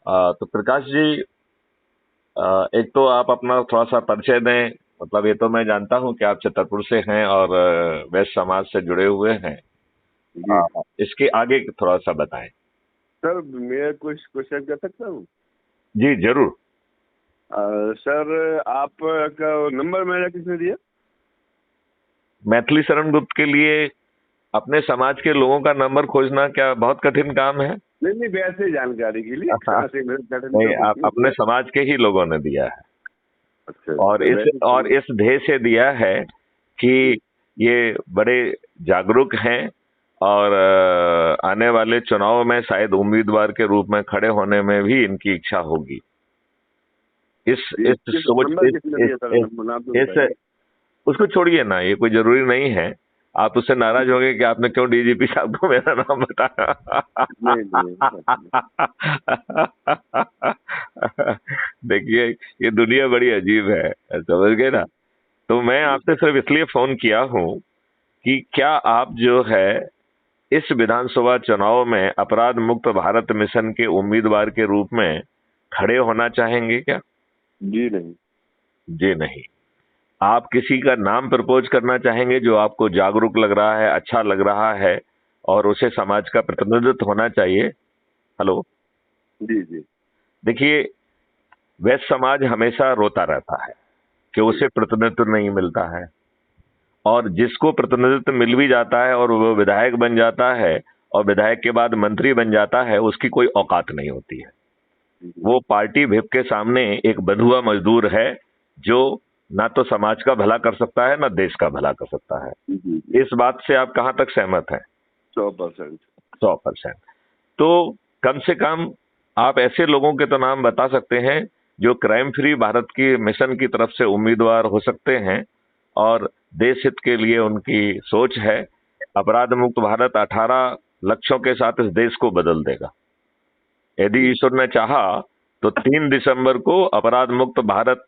तो प्रकाश जी, एक तो आप अपना थोड़ा सा परिचय दें। मतलब ये तो मैं जानता हूं कि आप छतरपुर से हैं और वैश्य समाज से जुड़े हुए हैं। जी इसके आगे थोड़ा सा बताएं। सर, मैं कुछ क्वेश्चन कर सकता हूँ? जी जरूर। सर, आपका नंबर मेरा किसने दिया? मैथिली शरण गुप्त के लिए अपने समाज के लोगों का नंबर खोजना क्या बहुत कठिन काम है? नहीं नहीं, वैसे जानकारी के लिए, कहाँ से मेरे कठिन का नहीं, कुछ आप नहीं अपने है। समाज के ही लोगों ने दिया है। अच्छा और अच्छा, इस वैसे और तो इस ध्येय से दिया है कि ये बड़े जागरूक हैं और आने वाले चुनाव में शायद उम्मीदवार के रूप में खड़े होने में भी इनकी इच्छा होगी। इस सोच नंबर किसने दिया सर? नंबर नाम तो इस बताइए। उसको छोड़िए ना, ये कोई जरूरी नहीं है। आप उससे नाराज होंगे कि आपने क्यों डीजीपी साहब को मेरा नाम बताया। नहीं नहीं नहीं। देखिए, ये दुनिया बड़ी अजीब है, समझ गए ना। तो मैं आपसे सिर्फ इसलिए फोन किया हूं कि क्या आप जो है इस विधानसभा चुनाव में अपराध मुक्त भारत मिशन के उम्मीदवार के रूप में खड़े होना चाहेंगे क्या? जी नहीं। जी नहीं। आप किसी का नाम प्रपोज करना चाहेंगे जो आपको जागरूक लग रहा है, अच्छा लग रहा है और उसे समाज का प्रतिनिधित्व होना चाहिए? हेलो। जी जी देखिए, वैश्य समाज हमेशा रोता रहता है कि जी उसे प्रतिनिधित्व नहीं मिलता है, और जिसको प्रतिनिधित्व मिल भी जाता है और वो विधायक बन जाता है और विधायक के बाद मंत्री बन जाता है, उसकी कोई औकात नहीं होती है। जी वो पार्टी विप के सामने एक बंधुआ मजदूर है जो ना तो समाज का भला कर सकता है ना देश का भला कर सकता है। जी जी जी। इस बात से आप कहां तक सहमत हैं? 100%। 100%। तो कम से कम आप ऐसे लोगों के तो नाम बता सकते हैं जो क्राइम फ्री भारत की मिशन की तरफ से उम्मीदवार हो सकते हैं और देश हित के लिए उनकी सोच है। अपराध मुक्त भारत 18 लक्ष्यों के साथ इस देश को बदल देगा। यदि जी ईश्वर ने चाहा तो 3 दिसंबर को अपराध मुक्त भारत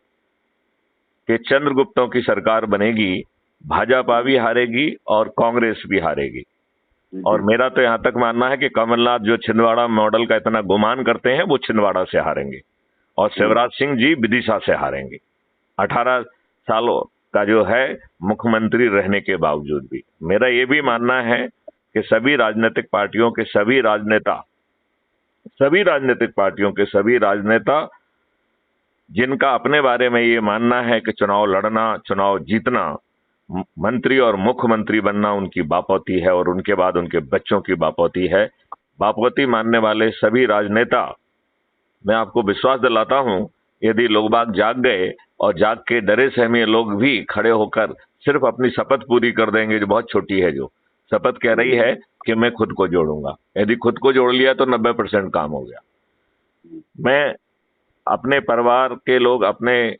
के चंद्रगुप्तों की सरकार बनेगी। भाजपा भी हारेगी और कांग्रेस भी हारेगी। और जी मेरा तो यहां तक मानना है कि कमलनाथ जो छिंदवाड़ा मॉडल का इतना गुमान करते हैं वो छिंदवाड़ा से हारेंगे और जी शिवराज सिंह जी विदिशा से हारेंगे। 18 सालों का जो है मुख्यमंत्री रहने के बावजूद भी मेरा ये भी मानना है कि सभी राजनीतिक पार्टियों के सभी राजनेता जिनका अपने बारे में ये मानना है कि चुनाव लड़ना, चुनाव जीतना, मंत्री और मुख्यमंत्री बनना उनकी बापौती है और उनके बाद उनके बच्चों की बापौती है। बापौती मानने वाले सभी राजनेता, मैं आपको विश्वास दिलाता हूं, यदि लोग बाग जाग गए और जाग के डरे सहमे लोग भी खड़े होकर सिर्फ अपनी शपथ पूरी कर देंगे, जो बहुत छोटी है, जो शपथ कह रही है कि मैं खुद को जोड़ूंगा, यदि खुद को जोड़ लिया तो 90% काम हो गया। मैं अपने परिवार के लोग, अपने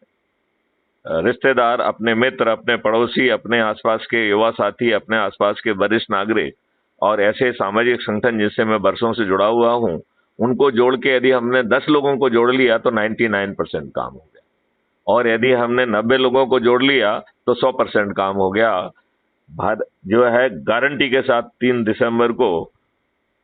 रिश्तेदार, अपने मित्र, अपने पड़ोसी, अपने आसपास के युवा साथी, अपने आसपास के वरिष्ठ नागरिक और ऐसे सामाजिक संगठन जिससे मैं बरसों से जुड़ा हुआ हूं, उनको जोड़ के यदि हमने 10 लोगों को जोड़ लिया तो 99% काम हो गया। और यदि हमने 90 लोगों को जोड़ लिया तो 100% काम हो गया। भारत जो है गारंटी के साथ 3 दिसंबर को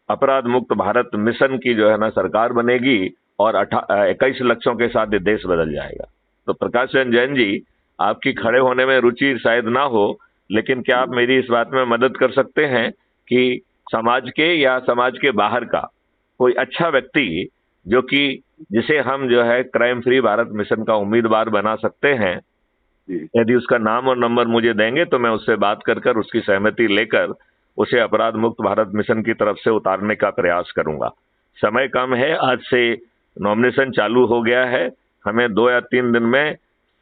अपराध मुक्त भारत मिशन की जो है ना सरकार बनेगी और 21 लक्षों के साथ ये देश बदल जाएगा। तो प्रकाश चंद्र जैन जी, आपकी खड़े होने में रुचि शायद ना हो, लेकिन क्या आप मेरी इस बात में मदद कर सकते हैं कि समाज के या समाज के बाहर का कोई अच्छा व्यक्ति जो कि जिसे हम जो है क्राइम फ्री भारत मिशन का उम्मीदवार बना सकते हैं, जी। यदि उसका नाम और नंबर मुझे देंगे तो मैं उससे बात कर कर उसकी सहमति लेकर उसे अपराध मुक्त भारत मिशन की तरफ से उतारने का प्रयास करूंगा। समय कम है, आज से नॉमिनेशन चालू हो गया है। हमें 2 या 3 दिन में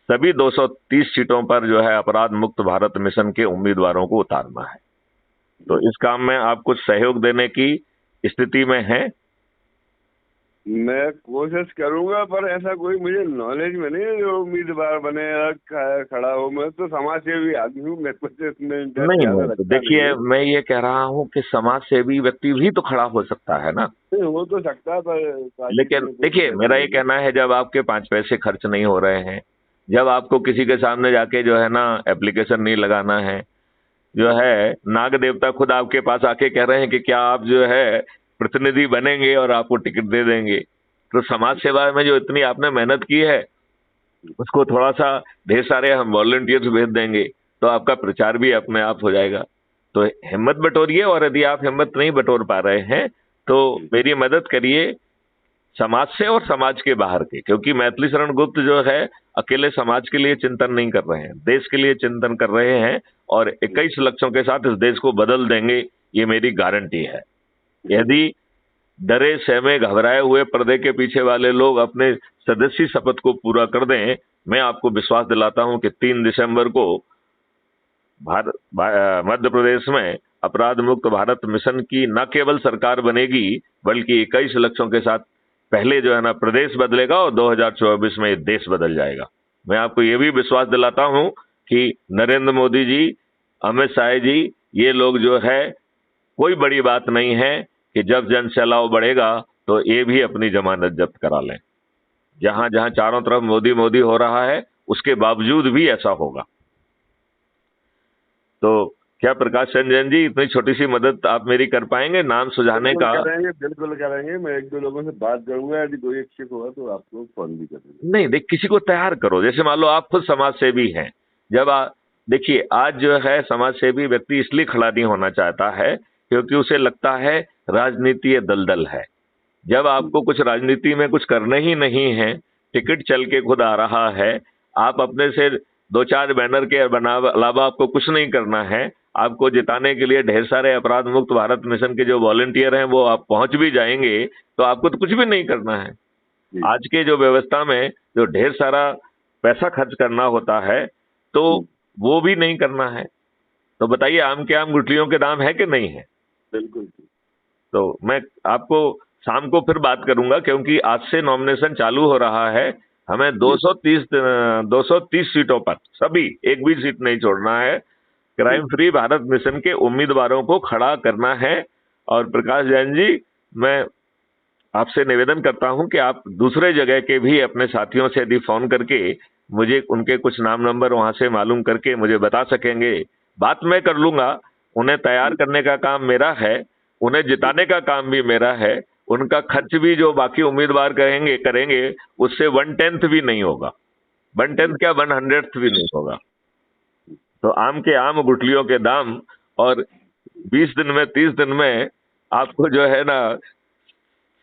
सभी 230 सीटों पर जो है अपराध मुक्त भारत मिशन के उम्मीदवारों को उतारना है। तो इस काम में आप कुछ सहयोग देने की स्थिति में हैं? मैं कोशिश करूंगा, पर ऐसा कोई मुझे नॉलेज में नहीं है जो उम्मीदवार बने या खड़ा हो। मैं तो समाज सेवी आदमी हूँ, मेरे को तो इसमें इंटरेस्ट नहीं ज्यादा नहीं, तो लगता नहीं देखिए, है। मैं ये कह रहा हूं कि समाज सेवी व्यक्ति भी तो खड़ा हो सकता है ना। नहीं, हो तो सकता, पर पार्टी लेकिन में कोई देखिए, दिक्कत मेरा नहीं ये होगी। कहना है, जब आपके 5 पैसे खर्च नहीं हो रहे हैं, जब आपको किसी के सामने जाके जो है ना एप्लीकेशन नहीं लगाना है, जो है नाग देवता खुद आपके पास आके कह रहे हैं कि क्या आप जो है प्रतिनिधि बनेंगे और आपको टिकट दे देंगे, तो समाज सेवा में जो इतनी आपने मेहनत की है उसको थोड़ा सा, ढेर सारे हम वॉलंटियर्स भेज देंगे तो आपका प्रचार भी अपने आप हो जाएगा। तो हिम्मत बटोरिए, और यदि आप हिम्मत नहीं बटोर पा रहे हैं तो मेरी मदद करिए समाज से और समाज के बाहर के, क्योंकि मैथिली शरण गुप्त जो है अकेले समाज के लिए चिंतन नहीं कर रहे हैं, देश के लिए चिंतन कर रहे हैं, और 21 लक्षों के साथ इस देश को बदल देंगे, ये मेरी गारंटी है। यदि डरे सहमे घबराए हुए पर्दे के पीछे वाले लोग अपने सदस्यी शपथ को पूरा कर दें, मैं आपको विश्वास दिलाता हूं कि 3 दिसंबर को मध्य प्रदेश में अपराध मुक्त भारत मिशन की न केवल सरकार बनेगी बल्कि 21 लक्षों के साथ पहले जो है ना प्रदेश बदलेगा, और 2024 में देश बदल जाएगा। मैं आपको ये भी विश्वास दिलाता हूं कि नरेंद्र मोदी जी, अमित शाह जी, ये लोग जो है, कोई बड़ी बात नहीं है कि जब जन सैलाब बढ़ेगा तो ये भी अपनी जमानत जब्त करा लें। जहां जहां चारों तरफ मोदी मोदी हो रहा है उसके बावजूद भी ऐसा होगा। तो क्या प्रकाश रंजन जी, इतनी छोटी सी मदद आप मेरी कर पाएंगे नाम सुझाने का? बिल्कुल करेंगे। मैं 1-2 लोगों से बात करूंगा, यदि कोई इच्छुक होगा तो आपको फोन भी करेंगे। नहीं, देख, किसी को तैयार करो। जैसे मान लो आप खुद समाज सेवी हैं, जब देखिए आज जो है समाज सेवी व्यक्ति इसलिए खड़ा नहीं होना चाहता है क्योंकि उसे लगता है राजनीति ये दलदल है। जब आपको कुछ राजनीति में कुछ करना ही नहीं है, टिकट चल के खुद आ रहा है, आप अपने से 2-4 बैनर के अलावा आपको कुछ नहीं करना है, आपको जिताने के लिए ढेर सारे अपराध मुक्त भारत मिशन के जो वॉलंटियर हैं वो आप पहुंच भी जाएंगे, तो आपको तो कुछ भी नहीं करना है। आज के जो व्यवस्था में जो ढेर सारा पैसा खर्च करना होता है तो वो भी नहीं करना है। तो बताइए, आम के आम गुठलियों के दाम है कि नहीं है? बिल्कुल। तो मैं आपको शाम को फिर बात करूंगा, क्योंकि आज से नॉमिनेशन चालू हो रहा है। हमें 230 सीटों पर सभी, एक भी सीट नहीं छोड़ना है। क्राइम फ्री भारत मिशन के उम्मीदवारों को खड़ा करना है। और प्रकाश जैन जी, मैं आपसे निवेदन करता हूं कि आप दूसरे जगह के भी अपने साथियों से यदि फोन करके मुझे उनके कुछ नाम नंबर वहां से मालूम करके मुझे बता सकेंगे, बात मैं कर लूंगा। उन्हें तैयार करने का काम मेरा है, उन्हें जिताने का काम भी मेरा है। उनका खर्च भी जो बाकी उम्मीदवार करेंगे उससे 1/10 भी नहीं होगा। 1/10 क्या, 100th भी नहीं होगा। तो आम के आम गुठलियों के दाम, और 20 दिन में 30 दिन में आपको जो है ना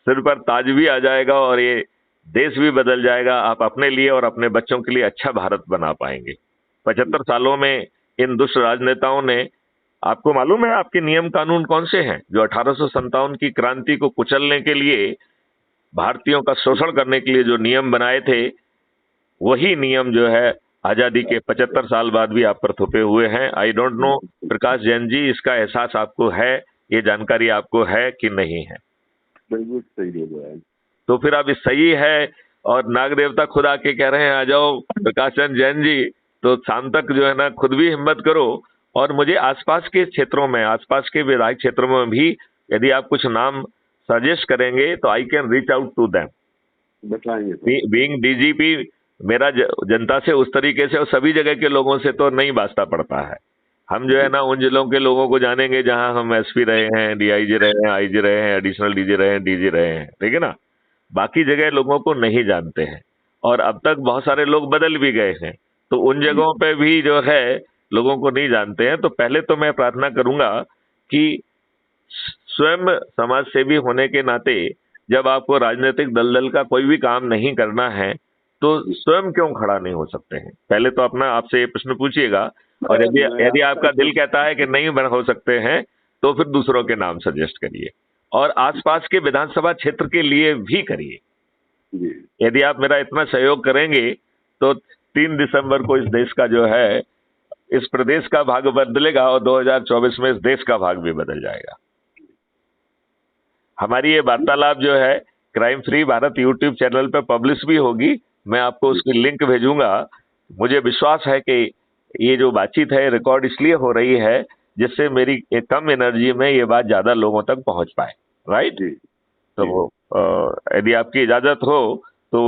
सिर पर ताज भी आ जाएगा और ये देश भी बदल जाएगा। आप अपने लिए और अपने बच्चों के लिए अच्छा भारत बना पाएंगे। 75 सालों में इन दुष्ट राजनेताओं ने, आपको मालूम है आपके नियम कानून कौन से हैं जो 1857 की क्रांति को कुचलने के लिए, भारतीयों का शोषण करने के लिए जो नियम बनाए थे, वही नियम जो है आजादी के 75 साल बाद भी आप पर थोपे हुए हैं। आई डोंट नो प्रकाश जैन जी, इसका एहसास आपको है, ये जानकारी आपको है कि नहीं है? बिल्कुल सही बोल रहा है। तो फिर अब सही है, और नाग देवता खुद आके कह रहे हैं आ जाओ प्रकाशन जैन जी, तो शाम तक जो है ना खुद भी हिम्मत करो। और मुझे आसपास के क्षेत्रों में, आसपास के विधायक क्षेत्रों में भी यदि आप कुछ नाम सजेस्ट करेंगे तो I can reach out to them. बताएंगे। बीइंग डीजीपी, मेरा जनता से उस तरीके से और सभी जगह के लोगों से तो नहीं वास्ता पड़ता है। हम जो है ना उन जिलों के लोगों को जानेंगे जहां हम एसपी रहे हैं, डीआईजी रहे हैं, आईजी रहे हैं, एडिशनल डीजी रहे हैं, डीजी रहे हैं, ठीक है ना। बाकी जगह लोगों को नहीं जानते हैं, और अब तक बहुत सारे लोग बदल भी गए हैं, तो उन जगहों पे भी जो है लोगों को नहीं जानते हैं। तो पहले तो मैं प्रार्थना करूंगा कि स्वयं समाज सेवी होने के नाते जब आपको राजनीतिक दलदल का कोई भी काम नहीं करना है तो स्वयं क्यों खड़ा नहीं हो सकते हैं? पहले तो अपना आपसे ये प्रश्न पूछिएगा, और यदि आपका दिल कहता है कि नहीं बन हो सकते हैं तो फिर दूसरों के नाम सजेस्ट करिए, और आसपास के विधानसभा क्षेत्र के लिए भी करिए। यदि आप मेरा इतना सहयोग करेंगे तो 3 दिसंबर को इस देश का जो है, इस प्रदेश का भाग्य बदलेगा, और 2024 में इस देश का भाग्य भी बदल जाएगा। हमारी ये वार्तालाप जो है crime free Bharat YouTube channel पर पब्लिश भी होगी, मैं आपको उसकी लिंक भेजूंगा। मुझे विश्वास है कि ये जो बातचीत है रिकॉर्ड इसलिए हो रही है जिससे मेरी एक कम एनर्जी में ये बात ज्यादा लोगों तक पहुंच पाए, राइट? तो यदि आपकी इजाजत हो तो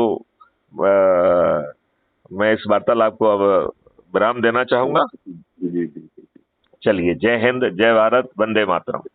मैं इस वार्तालाप को अब विराम देना चाहूंगा। चलिए, जय हिंद, जय भारत, वंदे मातरम।